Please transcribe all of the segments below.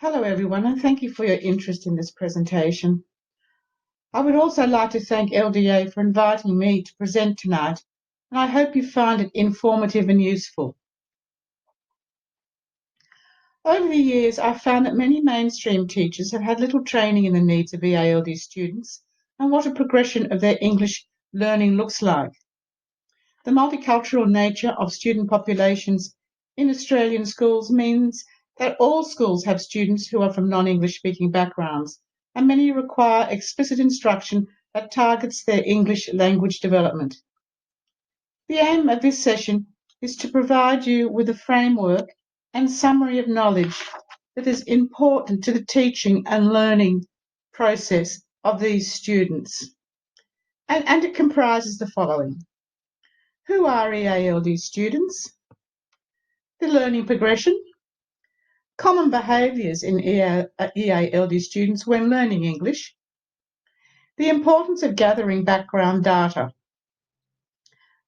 Hello everyone, and thank you for your interest in this presentation. I would also like to thank LDA for inviting me to present tonight, and I hope you find it informative and useful. Over the years, I've found that many mainstream teachers have had little training in the needs of EALD students and what a progression of their English learning looks like. The multicultural nature of student populations in Australian schools means that all schools have students who are from non-English speaking backgrounds, and many require explicit instruction that targets their English language development. The aim of this session is to provide you with a framework and summary of knowledge that is important to the teaching and learning process of these students. And it comprises the following. Who are EALD students? The learning progression, common behaviours in EALD students when learning English, the importance of gathering background data,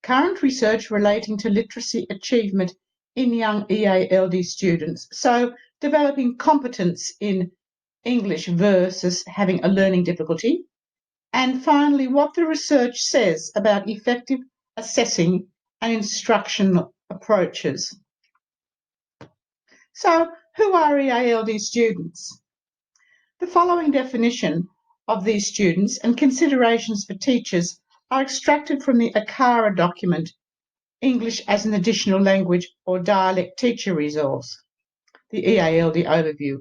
current research relating to literacy achievement in young EALD students, so developing competence in English versus having a learning difficulty, and finally what the research says about effective assessing and instructional approaches. So, who are EALD students? The following definition of these students and considerations for teachers are extracted from the ACARA document, English as an Additional Language or Dialect Teacher Resource, the EALD overview.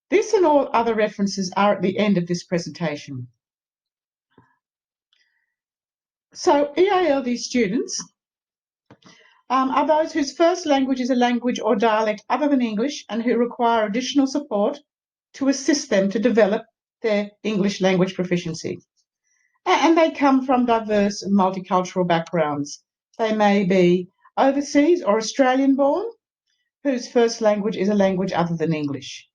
This and all other references are at the end of this presentation. So, EALD students are those whose first language is a language or dialect other than English and who require additional support to assist them to develop their English language proficiency. And they come from diverse and multicultural backgrounds. They may be overseas or Australian born, whose first language is a language other than English.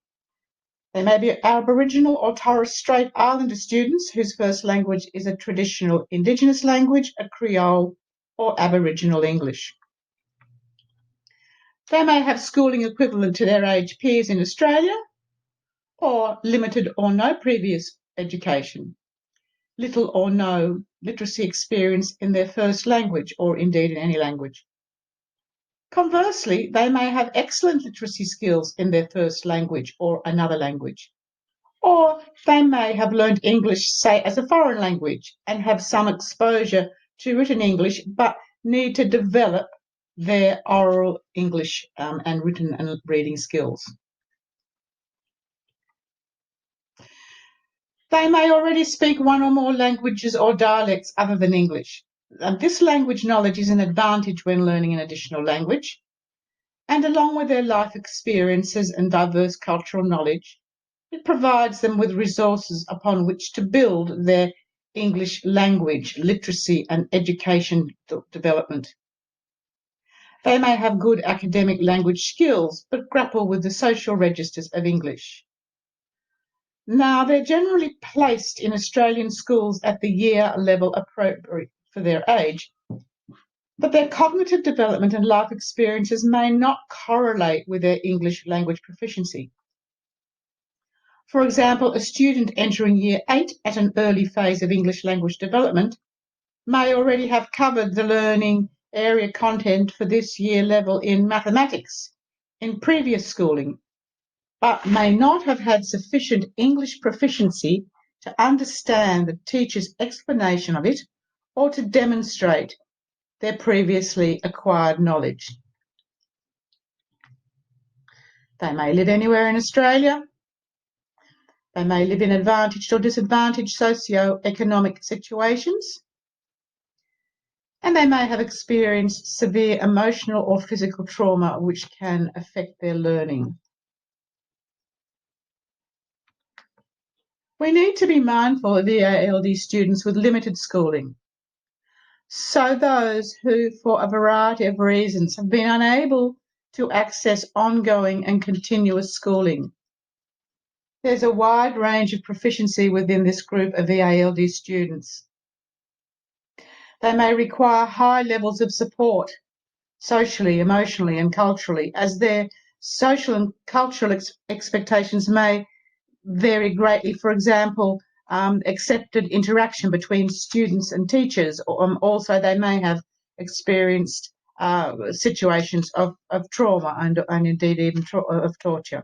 They may be Aboriginal or Torres Strait Islander students whose first language is a traditional Indigenous language, a Creole or Aboriginal English. They may have schooling equivalent to their age peers in Australia, or limited or no previous education, little or no literacy experience in their first language or indeed in any language. Conversely, they may have excellent literacy skills in their first language or another language, or they may have learned English, say, as a foreign language and have some exposure to written English but need to develop their oral English and written and reading skills. They may already speak one or more languages or dialects other than English. This language knowledge is an advantage when learning an additional language, and along with their life experiences and diverse cultural knowledge, it provides them with resources upon which to build their English language, literacy and education development. They may have good academic language skills, but grapple with the social registers of English. Now, they're generally placed in Australian schools at the year level appropriate for their age, but their cognitive development and life experiences may not correlate with their English language proficiency. For example, a student entering Year 8 at an early phase of English language development may already have covered the learning area content for this year level in mathematics in previous schooling, but may not have had sufficient English proficiency to understand the teacher's explanation of it or to demonstrate their previously acquired knowledge. They may live anywhere in Australia. They may live in advantaged or disadvantaged socio-economic situations. And they may have experienced severe emotional or physical trauma which can affect their learning. We need to be mindful of EALD students with limited schooling. So those who, for a variety of reasons, have been unable to access ongoing and continuous schooling. There's a wide range of proficiency within this group of EALD students. They may require high levels of support, socially, emotionally and culturally, as their Social and cultural expectations may vary greatly. For example, accepted interaction between students and teachers. Also, they may have experienced situations of trauma and indeed even of torture.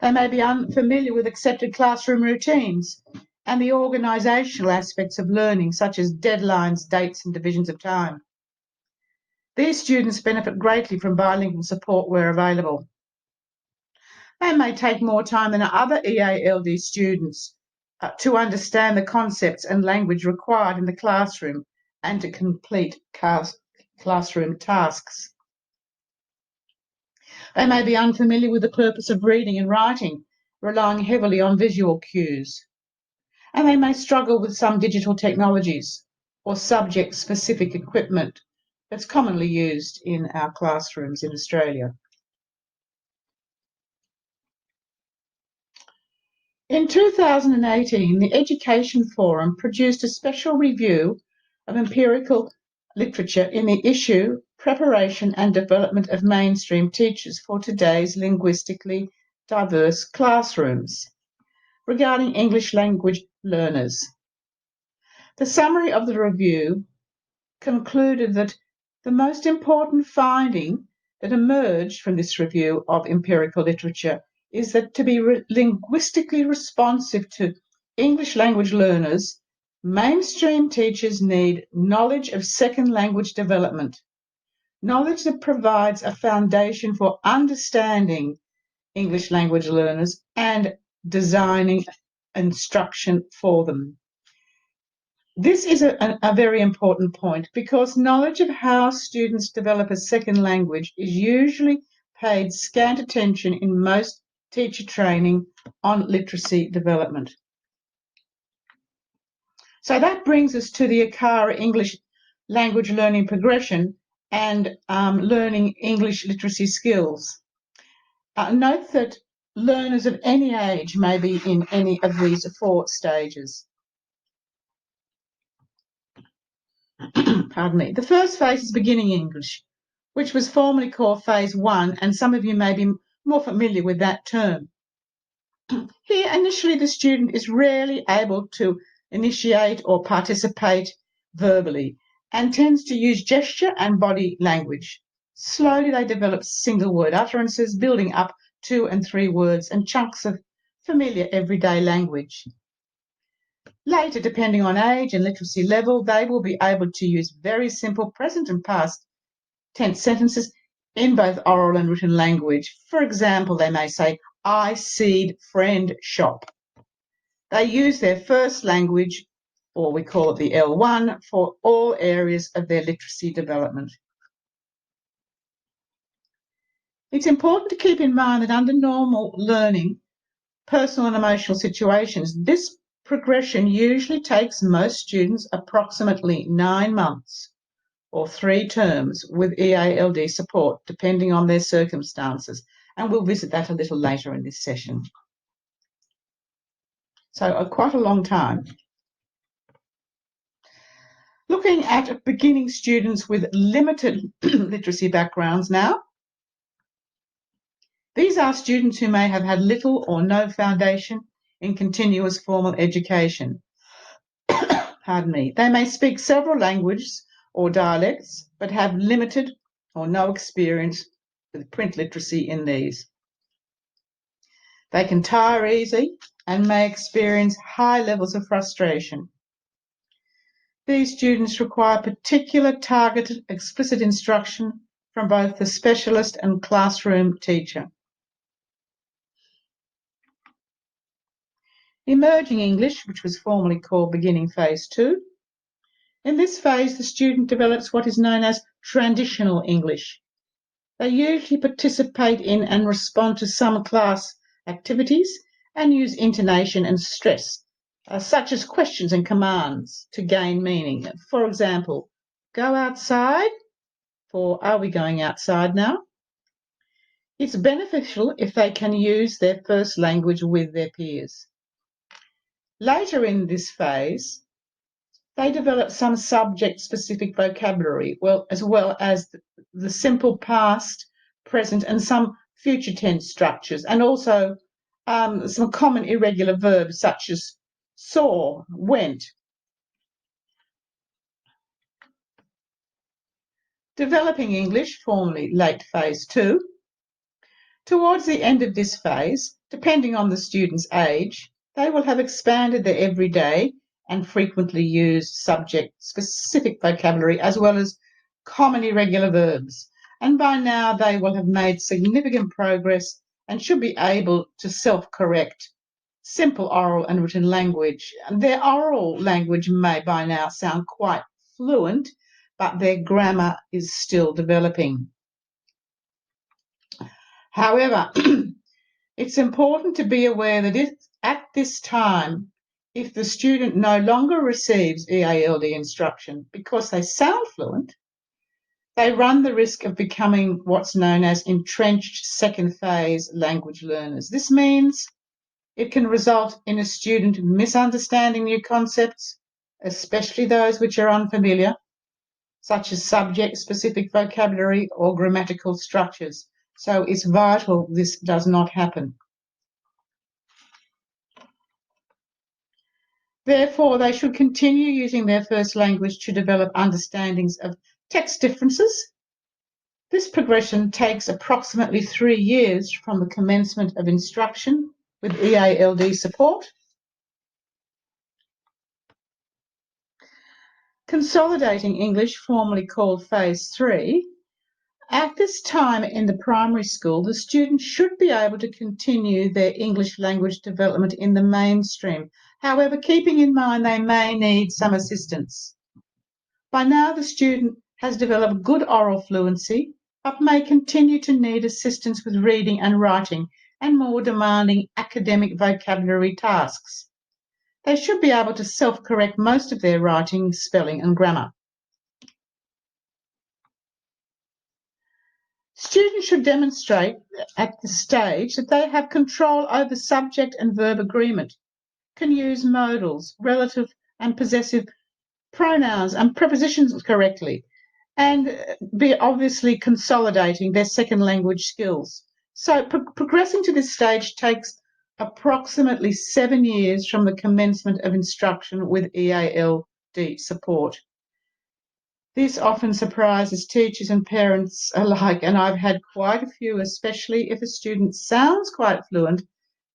They may be unfamiliar with accepted classroom routines and the organisational aspects of learning, such as deadlines, dates, and divisions of time. These students benefit greatly from bilingual support where available. They may take more time than other EALD students to understand the concepts and language required in the classroom and to complete classroom tasks. They may be unfamiliar with the purpose of reading and writing, relying heavily on visual cues. And they may struggle with some digital technologies or subject-specific equipment that's commonly used in our classrooms in Australia. In 2018, the Education Forum produced a special review of empirical literature in the issue Preparation and Development of Mainstream Teachers for Today's Linguistically Diverse Classrooms regarding English language learners. The summary of the review concluded that the most important finding that emerged from this review of empirical literature is that to be linguistically responsive to English language learners, mainstream teachers need knowledge of second language development, knowledge that provides a foundation for understanding English language learners and designing instruction for them. This is a very important point because knowledge of how students develop a second language is usually paid scant attention in most teacher training on literacy development. So that brings us to the ACARA English language learning progression and learning English literacy skills. Note that learners of any age may be in any of these 4 stages. Pardon me. The first phase is beginning English, which was formerly called phase 1, and some of you may be more familiar with that term. Here, initially, the student is rarely able to initiate or participate verbally and tends to use gesture and body language. Slowly, they develop single word utterances, building up 2 and 3 words and chunks of familiar everyday language. Later, depending on age and literacy level, they will be able to use very simple present and past tense sentences in both oral and written language. For example, they may say, I seed friend shop. They use their first language, or we call it the L1, for all areas of their literacy development. It's important to keep in mind that under normal learning, personal and emotional situations, this progression usually takes most students approximately 9 months or 3 terms with EALD support, depending on their circumstances. And we'll visit that a little later in this session. So quite a long time. Looking at beginning students with limited literacy backgrounds now. These are students who may have had little or no foundation in continuous formal education. Pardon me. They may speak several languages or dialects, but have limited or no experience with print literacy in these. They can tire easy and may experience high levels of frustration. These students require particular targeted, explicit instruction from both the specialist and classroom teacher. Emerging English, which was formerly called beginning phase 2. In this phase, the student develops what is known as transitional English. They usually participate in and respond to some class activities and use intonation and stress, such as questions and commands to gain meaning. For example, go outside, for are we going outside now? It's beneficial if they can use their first language with their peers. Later in this phase, they develop some subject-specific vocabulary, as well as the simple past, present, and some future tense structures, and also some common irregular verbs such as saw, went. Developing English, formerly late phase 2. Towards the end of this phase, depending on the student's age, they will have expanded their everyday and frequently used subject-specific vocabulary as well as common irregular verbs. And by now they will have made significant progress and should be able to self-correct simple oral and written language. Their oral language may by now sound quite fluent, but their grammar is still developing. However, it's important to be aware that at this time, if the student no longer receives EALD instruction because they sound fluent, they run the risk of becoming what's known as entrenched second phase language learners. This means it can result in a student misunderstanding new concepts, especially those which are unfamiliar, such as subject-specific vocabulary or grammatical structures. So it's vital this does not happen. Therefore, they should continue using their first language to develop understandings of text differences. This progression takes approximately 3 years from the commencement of instruction with EALD support. Consolidating English, formerly called Phase 3, at this time in the primary school, the students should be able to continue their English language development in the mainstream. However, keeping in mind they may need some assistance. By now, the student has developed good oral fluency, but may continue to need assistance with reading and writing and more demanding academic vocabulary tasks. They should be able to self-correct most of their writing, spelling, and grammar. Students should demonstrate at this stage that they have control over subject and verb agreement, can use modals, relative and possessive pronouns and prepositions correctly, and be obviously consolidating their second language skills. So progressing to this stage takes approximately 7 years from the commencement of instruction with EALD support. This often surprises teachers and parents alike, and I've had quite a few, especially if a student sounds quite fluent,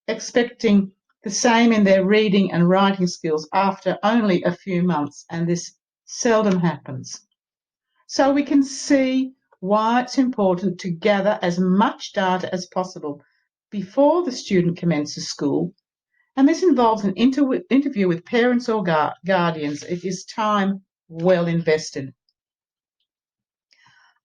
expecting the same in their reading and writing skills after only a few months, and this seldom happens. So we can see why it's important to gather as much data as possible before the student commences school, and this involves an interview with parents or guardians. It is time well invested.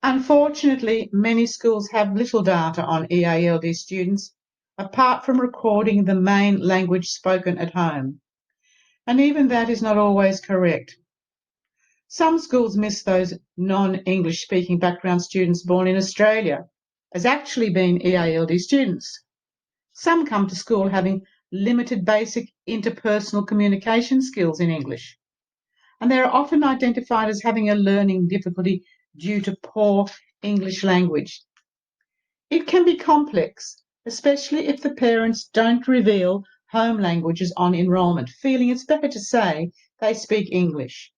Unfortunately, many schools have little data on EALD students, apart from recording the main language spoken at home. And even that is not always correct. Some schools miss those non-English speaking background students born in Australia as actually being EALD students. Some come to school having limited basic interpersonal communication skills in English, and they are often identified as having a learning difficulty due to poor English language. It can be complex, especially if the parents don't reveal home languages on enrolment, feeling it's better to say they speak English.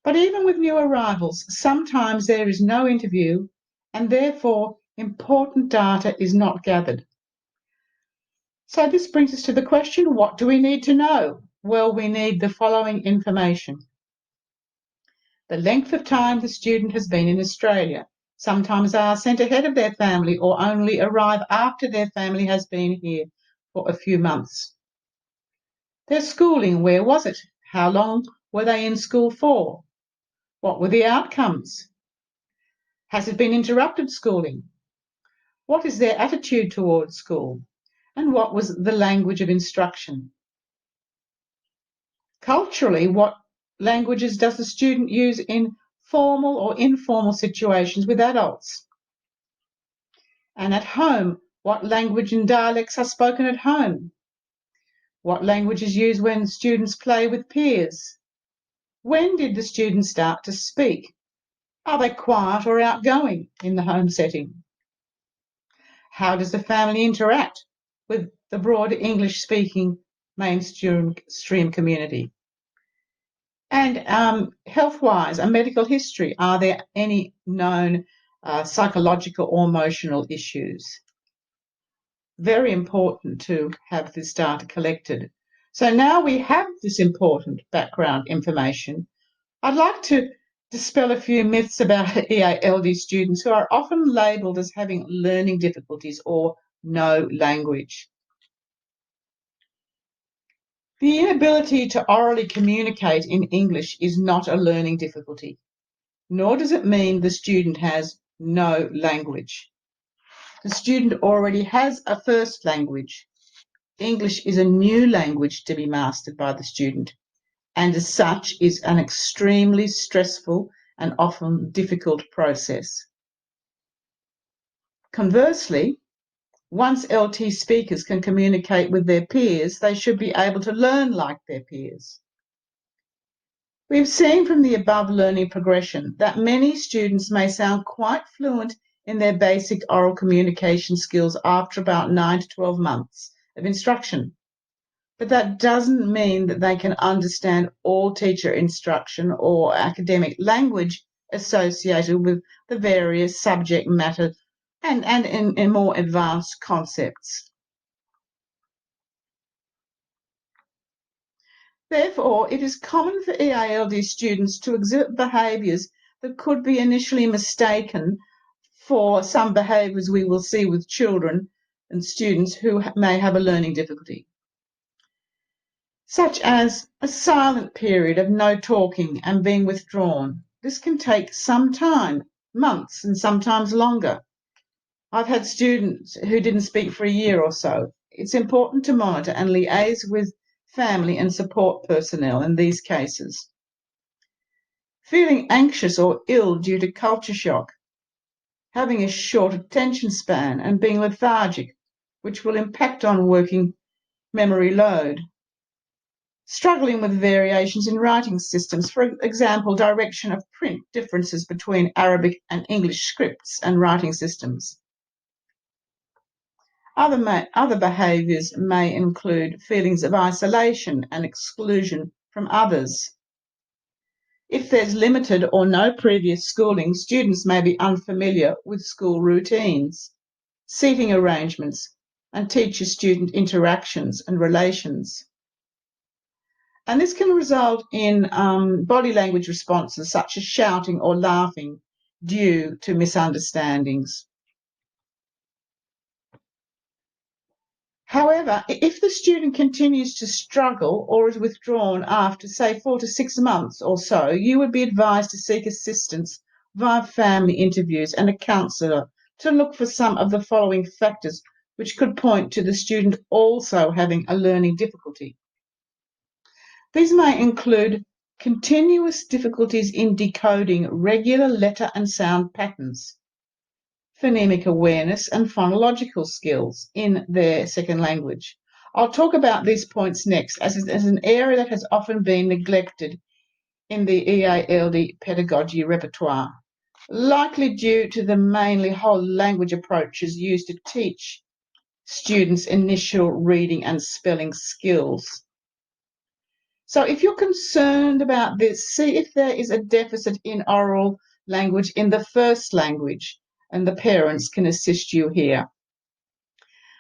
But even with new arrivals, sometimes there is no interview and therefore important data is not gathered. So this brings us to the question, what do we need to know? Well, we need the following information. The length of time the student has been in Australia. Sometimes they are sent ahead of their family or only arrive after their family has been here for a few months. Their schooling, where was it? How long were they in school for? What were the outcomes? Has it been interrupted schooling? What is their attitude towards school? And what was the language of instruction? Culturally, what languages does the student use in formal or informal situations with adults? And at home, what language and dialects are spoken at home? What language is used when students play with peers? When did the student start to speak? Are they quiet or outgoing in the home setting? How does the family interact with the broader English-speaking mainstream community? And health-wise, a medical history, are there any known psychological or emotional issues? Very important to have this data collected. So now we have this important background information. I'd like to dispel a few myths about EALD students who are often labelled as having learning difficulties or no language. The inability to orally communicate in English is not a learning difficulty, nor does it mean the student has no language. The student already has a first language. English is a new language to be mastered by the student, and as such is an extremely stressful and often difficult process. Conversely, once LT speakers can communicate with their peers, they should be able to learn like their peers. We've seen from the above learning progression that many students may sound quite fluent in their basic oral communication skills after about 9 to 12 months of instruction. But that doesn't mean that they can understand all teacher instruction or academic language associated with the various subject matter and in more advanced concepts. Therefore, it is common for EALD students to exhibit behaviours that could be initially mistaken for some behaviours we will see with children and students who may have a learning difficulty, such as a silent period of no talking and being withdrawn. This can take some time, months and sometimes longer. I've had students who didn't speak for a year or so. It's important to monitor and liaise with family and support personnel in these cases. Feeling anxious or ill due to culture shock, having a short attention span and being lethargic, which will impact on working memory load. Struggling with variations in writing systems, for example, direction of print differences between Arabic and English scripts and writing systems. Other behaviours may include feelings of isolation and exclusion from others. If there's limited or no previous schooling, students may be unfamiliar with school routines, seating arrangements, and teacher-student interactions and relations. And this can result in body language responses such as shouting or laughing due to misunderstandings. However, if the student continues to struggle or is withdrawn after, say, 4 to 6 months or so, you would be advised to seek assistance via family interviews and a counsellor to look for some of the following factors which could point to the student also having a learning difficulty. These may include continuous difficulties in decoding regular letter and sound patterns, phonemic awareness and phonological skills in their second language. I'll talk about these points next as an area that has often been neglected in the EALD pedagogy repertoire, likely due to the mainly whole language approaches used to teach students initial reading and spelling skills. So if you're concerned about this, see if there is a deficit in oral language in the first language, and the parents can assist you here.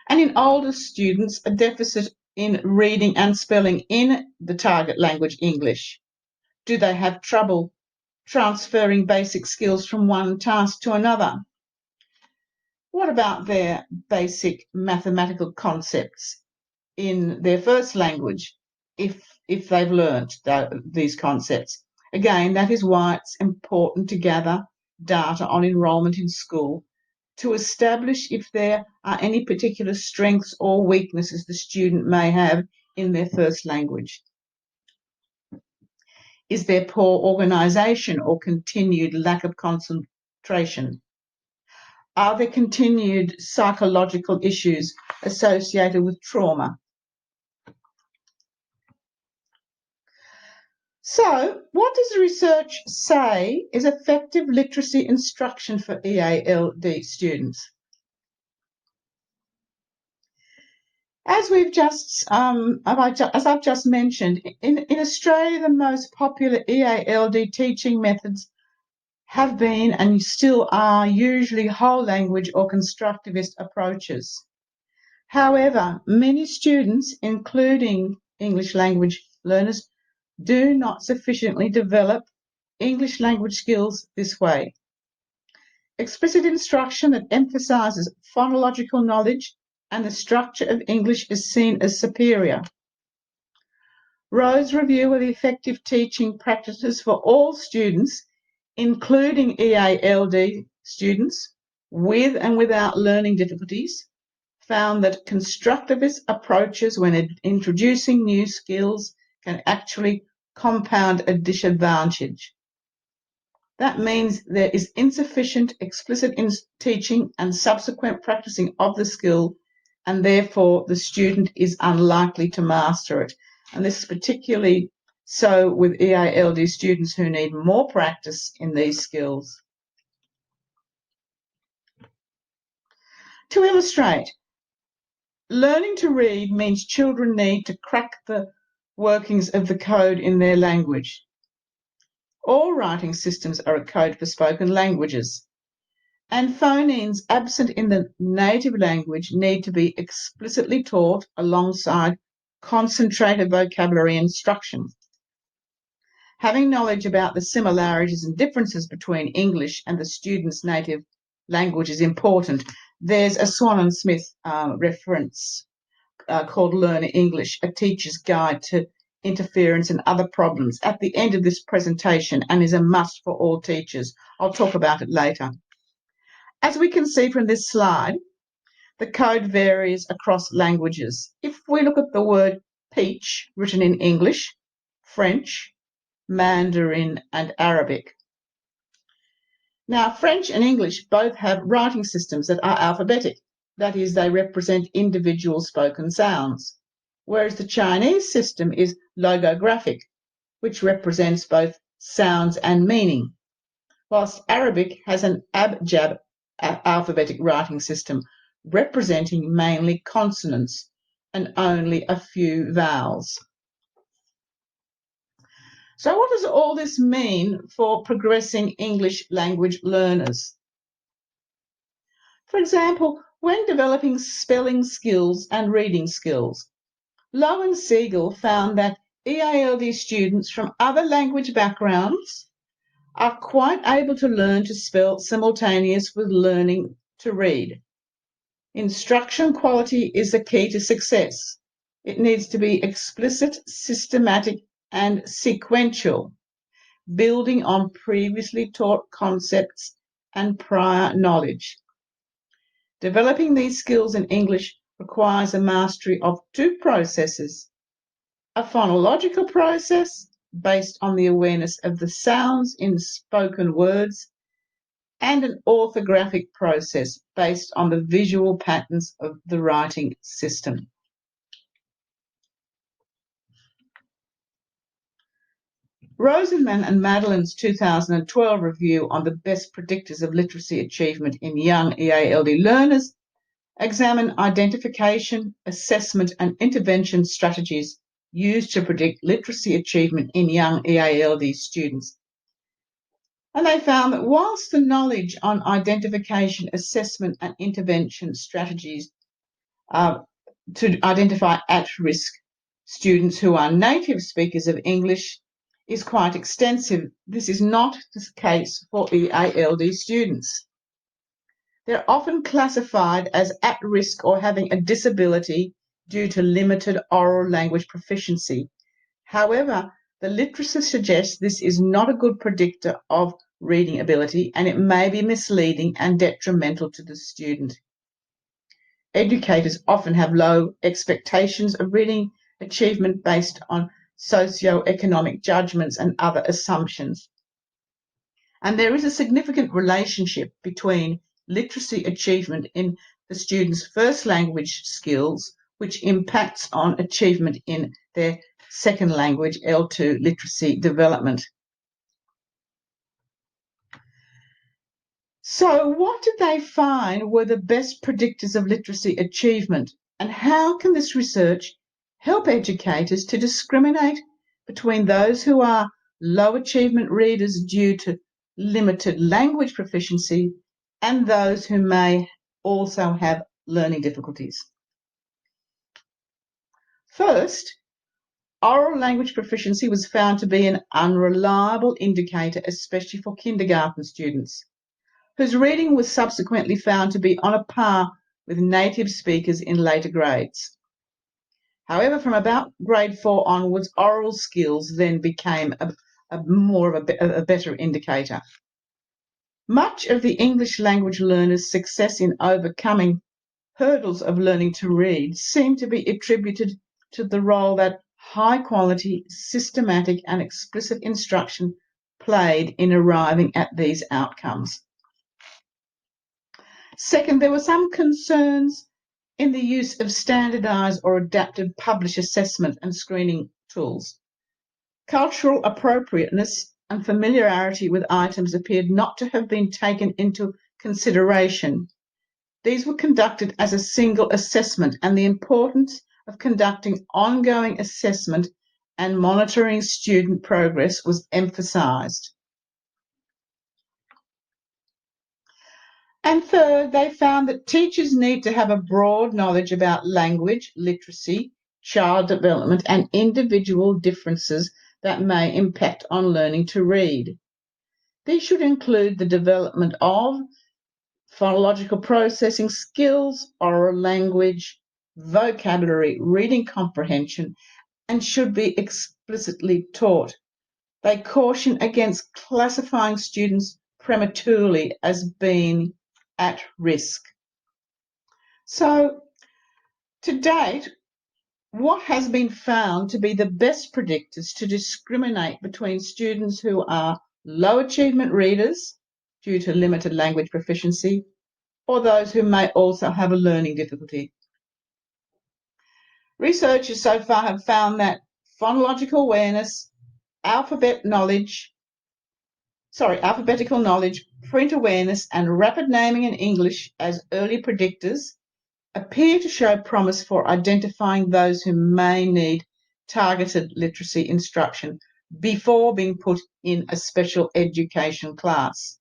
And in older students, a deficit in reading and spelling in the target language English. Do they have trouble transferring basic skills from one task to another? What about their basic mathematical concepts in their first language, if they've learnt these concepts? Again, that is why it's important to gather data on enrolment in school to establish if there are any particular strengths or weaknesses the student may have in their first language. Is there poor organisation or continued lack of concentration? Are there continued psychological issues associated with trauma? So, what does the research say is effective literacy instruction for EALD students? As I've just mentioned, in Australia, the most popular EALD teaching methods have been and still are usually whole language or constructivist approaches. However, many students, including English language learners, do not sufficiently develop English language skills this way. Explicit instruction that emphasises phonological knowledge and the structure of English is seen as superior. Rowe's review of effective teaching practices for all students, including EALD students with and without learning difficulties, found that constructivist approaches when introducing new skills can actually compound a disadvantage. That means there is insufficient explicit teaching and subsequent practicing of the skill, and therefore the student is unlikely to master it. And this is particularly so with EALD students who need more practice in these skills. To illustrate, learning to read means children need to crack the workings of the code in their language. All writing systems are a code for spoken languages, and phonemes absent in the native language need to be explicitly taught alongside concentrated vocabulary instruction. Having knowledge about the similarities and differences between English and the student's native language is important. There's a Swan and Smith reference called Learn English, a teacher's guide to interference and other problems, at the end of this presentation, and is a must for all teachers. I'll talk about it later. As we can see from this slide, the code varies across languages. If we look at the word peach, written in English, French, Mandarin, and Arabic. Now, French and English both have writing systems that are alphabetic. That is, they represent individual spoken sounds, whereas the Chinese system is logographic, which represents both sounds and meaning, whilst Arabic has an abjad alphabetic writing system representing mainly consonants and only a few vowels. So what does all this mean for progressing English language learners? For example, when developing spelling skills and reading skills, Lowe and Siegel found that EALD students from other language backgrounds are quite able to learn to spell simultaneous with learning to read. Instruction quality is the key to success. It needs to be explicit, systematic, and sequential, building on previously taught concepts and prior knowledge. Developing these skills in English requires a mastery of two processes: a phonological process based on the awareness of the sounds in spoken words, and an orthographic process based on the visual patterns of the writing system. Rosenman and Madeline's 2012 review on the best predictors of literacy achievement in young EALD learners examine identification, assessment, and intervention strategies used to predict literacy achievement in young EALD students. And they found that whilst the knowledge on identification, assessment, and intervention strategies to identify at-risk students who are native speakers of English is quite extensive, this is not the case for EALD students. They're often classified as at risk or having a disability due to limited oral language proficiency. However, the literacy suggests this is not a good predictor of reading ability, and it may be misleading and detrimental to the student. Educators often have low expectations of reading achievement based on socio-economic judgments and other assumptions. And there is a significant relationship between literacy achievement in the student's first language skills, which impacts on achievement in their second language L2 literacy development. So what did they find were the best predictors of literacy achievement, and how can this research help educators to discriminate between those who are low achievement readers due to limited language proficiency and those who may also have learning difficulties? First, oral language proficiency was found to be an unreliable indicator, especially for kindergarten students, whose reading was subsequently found to be on a par with native speakers in later grades. However, from about grade 4 onwards, oral skills then became a better indicator. Much of the English language learners' success in overcoming hurdles of learning to read seem to be attributed to the role that high-quality, systematic and explicit instruction played in arriving at these outcomes. Second, there were some concerns in the use of standardised or adapted published assessment and screening tools. Cultural appropriateness and familiarity with items appeared not to have been taken into consideration. These were conducted as a single assessment, and the importance of conducting ongoing assessment and monitoring student progress was emphasised. And third, they found that teachers need to have a broad knowledge about language, literacy, child development, and individual differences that may impact on learning to read. These should include the development of phonological processing skills, oral language, vocabulary, reading comprehension, and should be explicitly taught. They caution against classifying students prematurely as being at risk. So, to date, what has been found to be the best predictors to discriminate between students who are low achievement readers due to limited language proficiency or those who may also have a learning difficulty? Researchers so far have found that phonological awareness, alphabetical knowledge, print awareness, and rapid naming in English as early predictors appear to show promise for identifying those who may need targeted literacy instruction before being put in a special education class.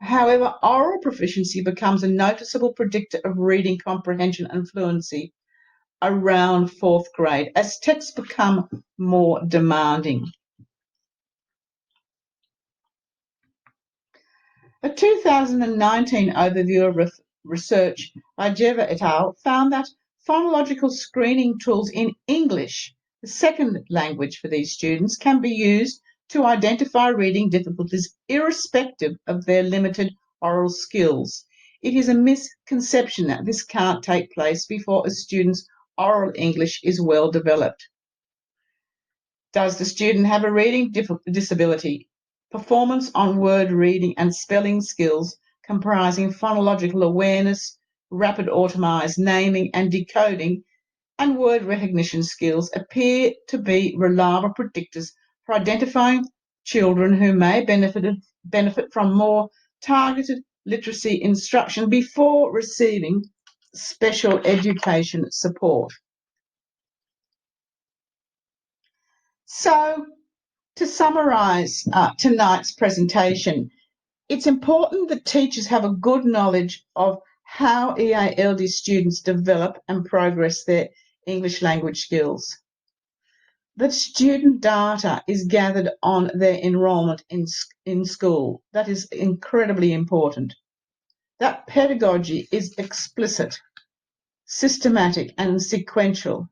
However, oral proficiency becomes a noticeable predictor of reading comprehension and fluency around 4th grade as texts become more demanding. A 2019 overview of research by Jeva et al. Found that phonological screening tools in English, the second language for these students, can be used to identify reading difficulties irrespective of their limited oral skills. It is a misconception that this can't take place before a student's oral English is well developed. Does the student have a reading disability? Performance on word reading and spelling skills comprising phonological awareness, rapid automatised naming and decoding, and word recognition skills appear to be reliable predictors for identifying children who may benefit from more targeted literacy instruction before receiving special education support. So, to summarise tonight's presentation, it's important that teachers have a good knowledge of how EALD students develop and progress their English language skills. That student data is gathered on their enrolment in school. That is incredibly important. That pedagogy is explicit, systematic and sequential,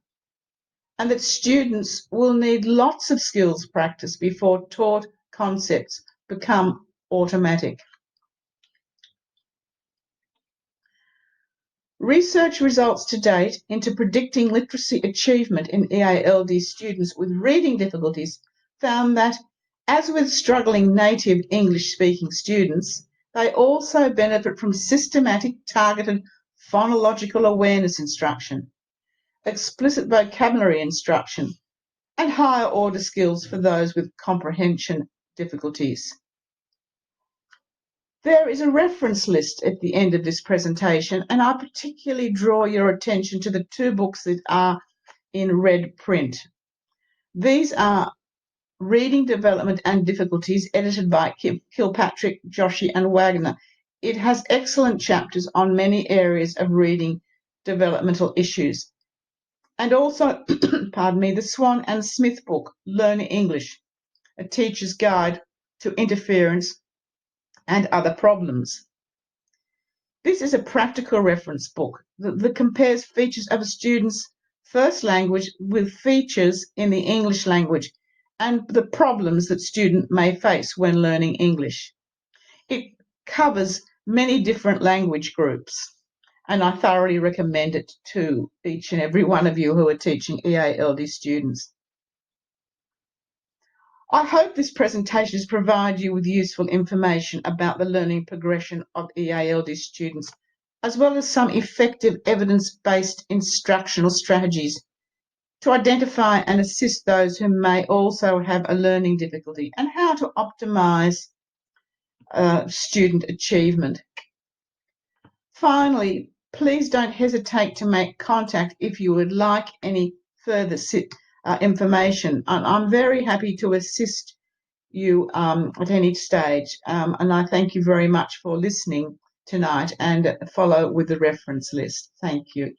and that students will need lots of skills practice before taught concepts become automatic. Research results to date into predicting literacy achievement in EALD students with reading difficulties found that, as with struggling native English-speaking students, they also benefit from systematic, targeted phonological awareness instruction, explicit vocabulary instruction, and higher order skills for those with comprehension difficulties. There is a reference list at the end of this presentation, and I particularly draw your attention to the two books that are in red print. These are Reading Development and Difficulties, edited by Kilpatrick, Joshi and Wagner. It has excellent chapters on many areas of reading developmental issues. And also, pardon me, the Swan and Smith book, Learning English, a teacher's guide to interference and other problems. This is a practical reference book that compares features of a student's first language with features in the English language and the problems that students may face when learning English. It covers many different language groups, and I thoroughly recommend it to each and every one of you who are teaching EALD students. I hope this presentation has provided you with useful information about the learning progression of EALD students, as well as some effective evidence-based instructional strategies to identify and assist those who may also have a learning difficulty and how to optimise student achievement. Finally, please don't hesitate to make contact if you would like any further information. I'm very happy to assist you at any stage, and I thank you very much for listening tonight, and follow with the reference list. Thank you.